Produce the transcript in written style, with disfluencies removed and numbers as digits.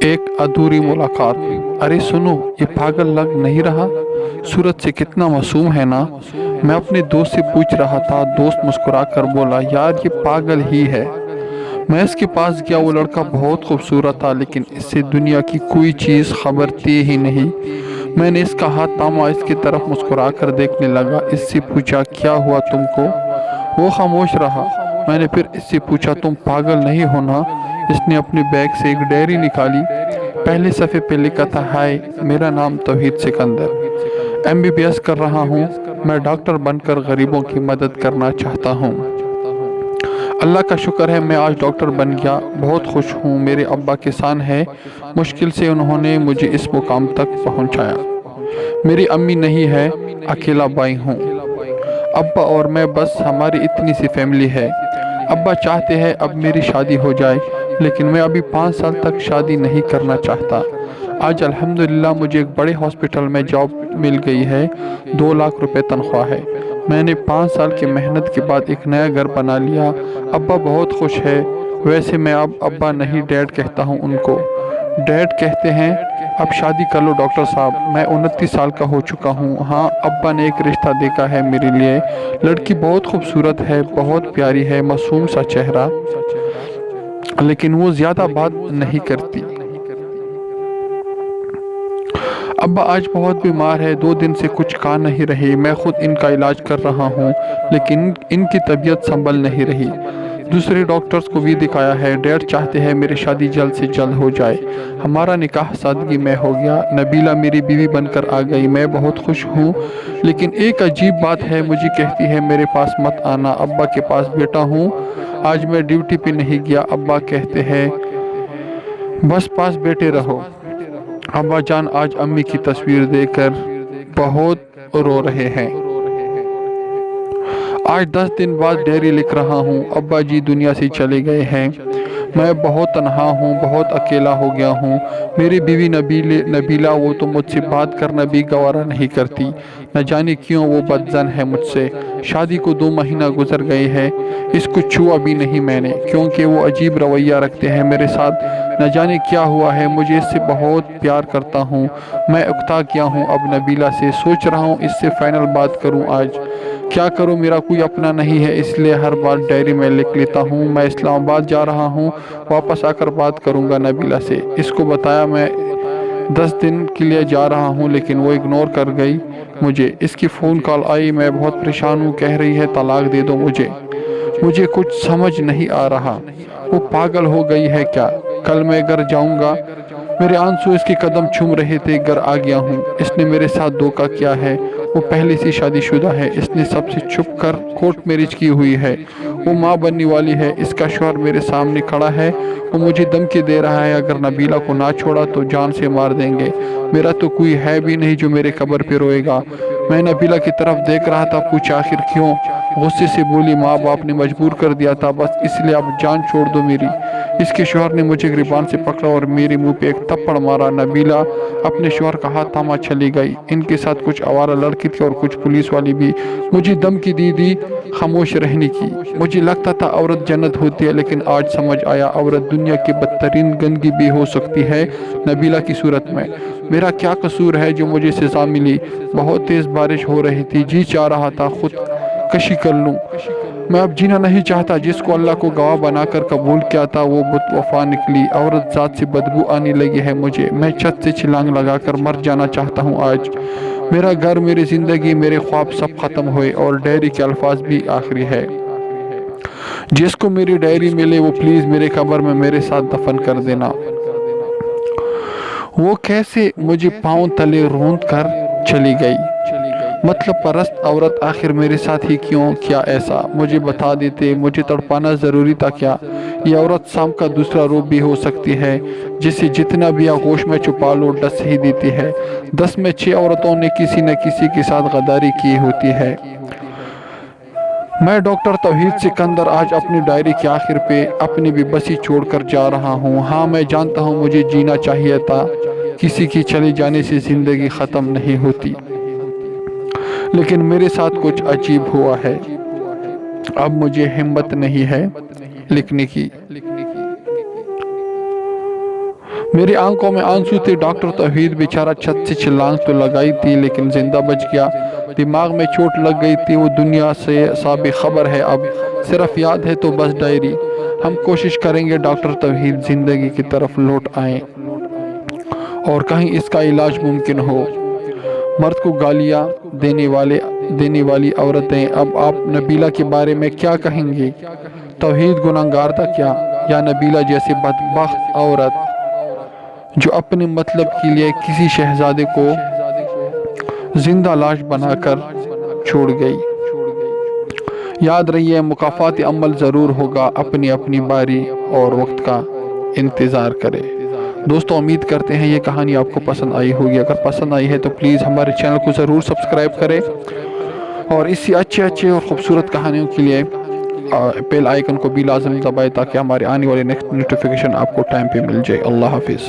ایک ادھوری ملاقات۔ ارے سنو، یہ پاگل لگ نہیں رہا؟ صورت سے کتنا معصوم ہے نا؟ میں اپنے دوست سے پوچھ رہا تھا۔ دوست مسکرا کر بولا، یار یہ پاگل ہی ہے۔ میں اس کے پاس گیا۔ وہ لڑکا بہت خوبصورت تھا، لیکن اس سے دنیا کی کوئی چیز خبر تھی ہی نہیں۔ میں نے اس کا ہاتھ تھاما، اس کی طرف مسکرا کر دیکھنے لگا۔ اس سے پوچھا، کیا ہوا تم کو؟ وہ خاموش رہا۔ میں نے پھر اس سے پوچھا، تم پاگل نہیں ہو نا؟ اس نے اپنے بیگ سے ایک ڈائری نکالی۔ پہلے صفحے پہ لکھا تھا، ہائے، میرا نام توحید سکندر، MBBS کر رہا ہوں۔ میں ڈاکٹر بن کر غریبوں کی مدد کرنا چاہتا ہوں۔ اللہ کا شکر ہے میں آج ڈاکٹر بن گیا، بہت خوش ہوں۔ میرے ابا کسان ہے، مشکل سے انہوں نے مجھے اس مقام تک پہنچایا۔ میری امی نہیں ہے، اکیلا بھائی ہوں۔ ابا اور میں، بس ہماری اتنی سی فیملی ہے۔ ابا چاہتے ہیں اب میری شادی ہو جائے، لیکن میں ابھی 5 سال تک شادی نہیں کرنا چاہتا۔ آج الحمدللہ مجھے ایک بڑے ہاسپٹل میں جاب مل گئی ہے، 2 لاکھ روپے تنخواہ ہے۔ میں نے 5 سال کی محنت کے بعد ایک نیا گھر بنا لیا۔ ابا بہت خوش ہے۔ ویسے میں اب ابا نہیں ڈیڈ کہتا ہوں ان کو۔ ڈیڈ کہتے ہیں، اب شادی کر لو ڈاکٹر صاحب، میں 29 سال کا ہو چکا ہوں۔ ہاں، ابا نے ایک رشتہ دیکھا ہے میرے لیے۔ لڑکی بہت خوبصورت ہے، بہت پیاری ہے، معصوم سا چہرہ، لیکن وہ زیادہ بات نہیں کرتی۔ ابا آج بہت بیمار ہے، 2 دن سے کچھ کھا نہیں رہے۔ میں خود ان کا علاج کر رہا ہوں، لیکن ان کی طبیعت سنبھل نہیں رہی۔ دوسرے ڈاکٹرز کو بھی دکھایا ہے۔ ڈیڈ چاہتے ہیں میری شادی جلد سے جلد ہو جائے۔ ہمارا نکاح سادگی میں ہو گیا۔ نبیلہ میری بیوی بن کر آ گئی، میں بہت خوش ہوں، لیکن ایک عجیب بات ہے، مجھے کہتی ہے میرے پاس مت آنا، ابا کے پاس بیٹا ہوں۔ آج میں ڈیوٹی پہ نہیں گیا، ابا کہتے ہیں بس پاس بیٹھے رہو۔ ابا جان آج امی کی تصویر دیکھ کر بہت رو رہے ہیں۔ آج 10 دن بعد ڈائری لکھ رہا ہوں، ابا جی دنیا سے چلے گئے ہیں۔ میں بہت تنہا ہوں، بہت اکیلا ہو گیا ہوں۔ میری بیوی نبیلہ، وہ تو مجھ سے بات کرنا بھی گوارا نہیں کرتی، نہ جانے کیوں وہ بدظن ہے مجھ سے۔ شادی کو 2 مہینہ گزر گئے ہیں، اس کو چھوا بھی نہیں میں نے، کیونکہ وہ عجیب رویہ رکھتے ہیں میرے ساتھ۔ نہ جانے کیا ہوا ہے، مجھے اس سے بہت پیار کرتا ہوں۔ میں اکتا کیا ہوں اب نبیلہ سے، سوچ رہا ہوں اس سے فائنل بات کروں آج۔ کیا کروں، میرا کوئی اپنا نہیں ہے، اس لیے ہر بات ڈائری میں لکھ لیتا ہوں۔ میں اسلام آباد جا رہا ہوں، واپس آ کر بات کروں گا نبیلہ سے۔ اس کو بتایا میں 10 دن کے لیے جا رہا ہوں، لیکن وہ اگنور کر گئی مجھے۔ اس کی فون کال آئی، میں بہت پریشان ہوں، کہہ رہی ہے طلاق دے دو مجھے۔ مجھے کچھ سمجھ نہیں آ رہا، وہ پاگل ہو گئی ہے کیا؟ کل میں گھر جاؤں گا۔ میرے آنسو اس کے قدم چھوم رہے تھے۔ گھر آ گیا ہوں۔ اس نے میرے ساتھ دھوکہ کیا ہے، وہ پہلے سے شادی شدہ ہے، اس نے سب سے چھپ کر کورٹ میرج کی ہوئی ہے، وہ ماں بننے والی ہے۔ اس کا شوہر میرے سامنے کھڑا ہے، وہ مجھے دھمکی دے رہا ہے اگر نبیلہ کو نہ چھوڑا تو جان سے مار دیں گے۔ میرا تو کوئی ہے بھی نہیں جو میرے قبر پہ روئے گا۔ میں نبیلہ کی طرف دیکھ رہا تھا، پوچھا آخر کیوں؟ غصے سے بولی، ماں باپ نے مجبور کر دیا تھا، بس اس لیے اب جان چھوڑ دو میری۔ اس کے شوہر نے مجھے گریبان سے پکڑا اور میرے منہ پہ ایک تھپڑ مارا۔ نبیلہ اپنے شوہر کا ہاتھ تھاما چلی گئی۔ ان کے ساتھ کچھ آوارہ لڑکی تھی اور کچھ پولیس والی بھی۔ مجھے دھمکی دی خاموش رہنے کی۔ مجھے لگتا تھا عورت جنت ہوتی ہے، لیکن آج سمجھ آیا عورت دنیا کی بدترین گندگی بھی ہو سکتی ہے، نبیلہ کی صورت میں۔ میرا کیا قصور ہے جو مجھے سزا ملی؟ بہت تیز بارش ہو رہی تھی، جی چاہ رہا تھا خود کشی کر لوں۔ میں اب جینا نہیں چاہتا۔ جس کو اللہ کو گواہ بنا کر قبول کیا تھا وہ بت وفا نکلی۔ عورت ذات سے بدبو آنے لگی ہے مجھے۔ میں چھت سے چھلانگ لگا کر مر جانا چاہتا ہوں آج۔ میرا گھر، میری زندگی، میرے خواب سب ختم ہوئے، اور ڈائری کے الفاظ بھی آخری ہے۔ جس کو میری ڈائری ملے وہ پلیز میرے قبر میں میرے ساتھ دفن کر دینا۔ وہ کیسے مجھے پاؤں تلے روند کر چلی گئی۔ مطلب پرست عورت آخر میرے ساتھ ہی کیوں کیا ایسا؟ مجھے بتا دیتے، مجھے تڑپانا ضروری تھا کیا؟ یہ عورت سام کا دوسرا روپ بھی ہو سکتی ہے، جسے جتنا بھی آغوش میں چھپا لو ڈس ہی دیتی ہے۔ 10 میں 6 عورتوں نے کسی نہ کسی کے ساتھ غداری کی ہوتی ہے۔ میں ڈاکٹر توحید سکندر آج اپنی ڈائری کے آخر پہ اپنی بھی بسی چھوڑ کر جا رہا ہوں۔ ہاں، میں جانتا ہوں مجھے جینا چاہیے تھا، کسی کی چلے جانے سے زندگی ختم نہیں ہوتی، لیکن میرے ساتھ کچھ عجیب ہوا ہے۔ اب مجھے ہمت نہیں ہے لکھنے کی۔ میری آنکھوں میں آنسو تھے، ڈاکٹر توحید بیچارہ چھت سے چھلانگ تو لگائی تھی لیکن زندہ بچ گیا۔ دماغ میں چوٹ لگ گئی تھی، وہ دنیا سے سابق خبر ہے اب، صرف یاد ہے تو بس ڈائری۔ ہم کوشش کریں گے ڈاکٹر توحید زندگی کی طرف لوٹ آئیں اور کہیں اس کا علاج ممکن ہو۔ مرد کو گالیاں دینے والی عورتیں، اب آپ نبیلہ کے بارے میں کیا کہیں گے؟ توحید گناہگار تھا کیا، یا نبیلہ جیسی بدبخت عورت جو اپنے مطلب کے لیے کسی شہزادے کو زندہ لاش بنا کر چھوڑ گئی؟ یاد رہیے مکافات عمل ضرور ہوگا، اپنی باری اور وقت کا انتظار کرے۔ دوستو امید کرتے ہیں یہ کہانی آپ کو پسند آئی ہوگی، اگر پسند آئی ہے تو پلیز ہمارے چینل کو ضرور سبسکرائب کریں اور اسی اچھے اور خوبصورت کہانیوں کے لیے بیل آئیکن کو بھی لازم دبائیں تاکہ ہمارے آنے والے نیکسٹ نوٹیفیکیشن آپ کو ٹائم پہ مل جائے۔ اللہ حافظ۔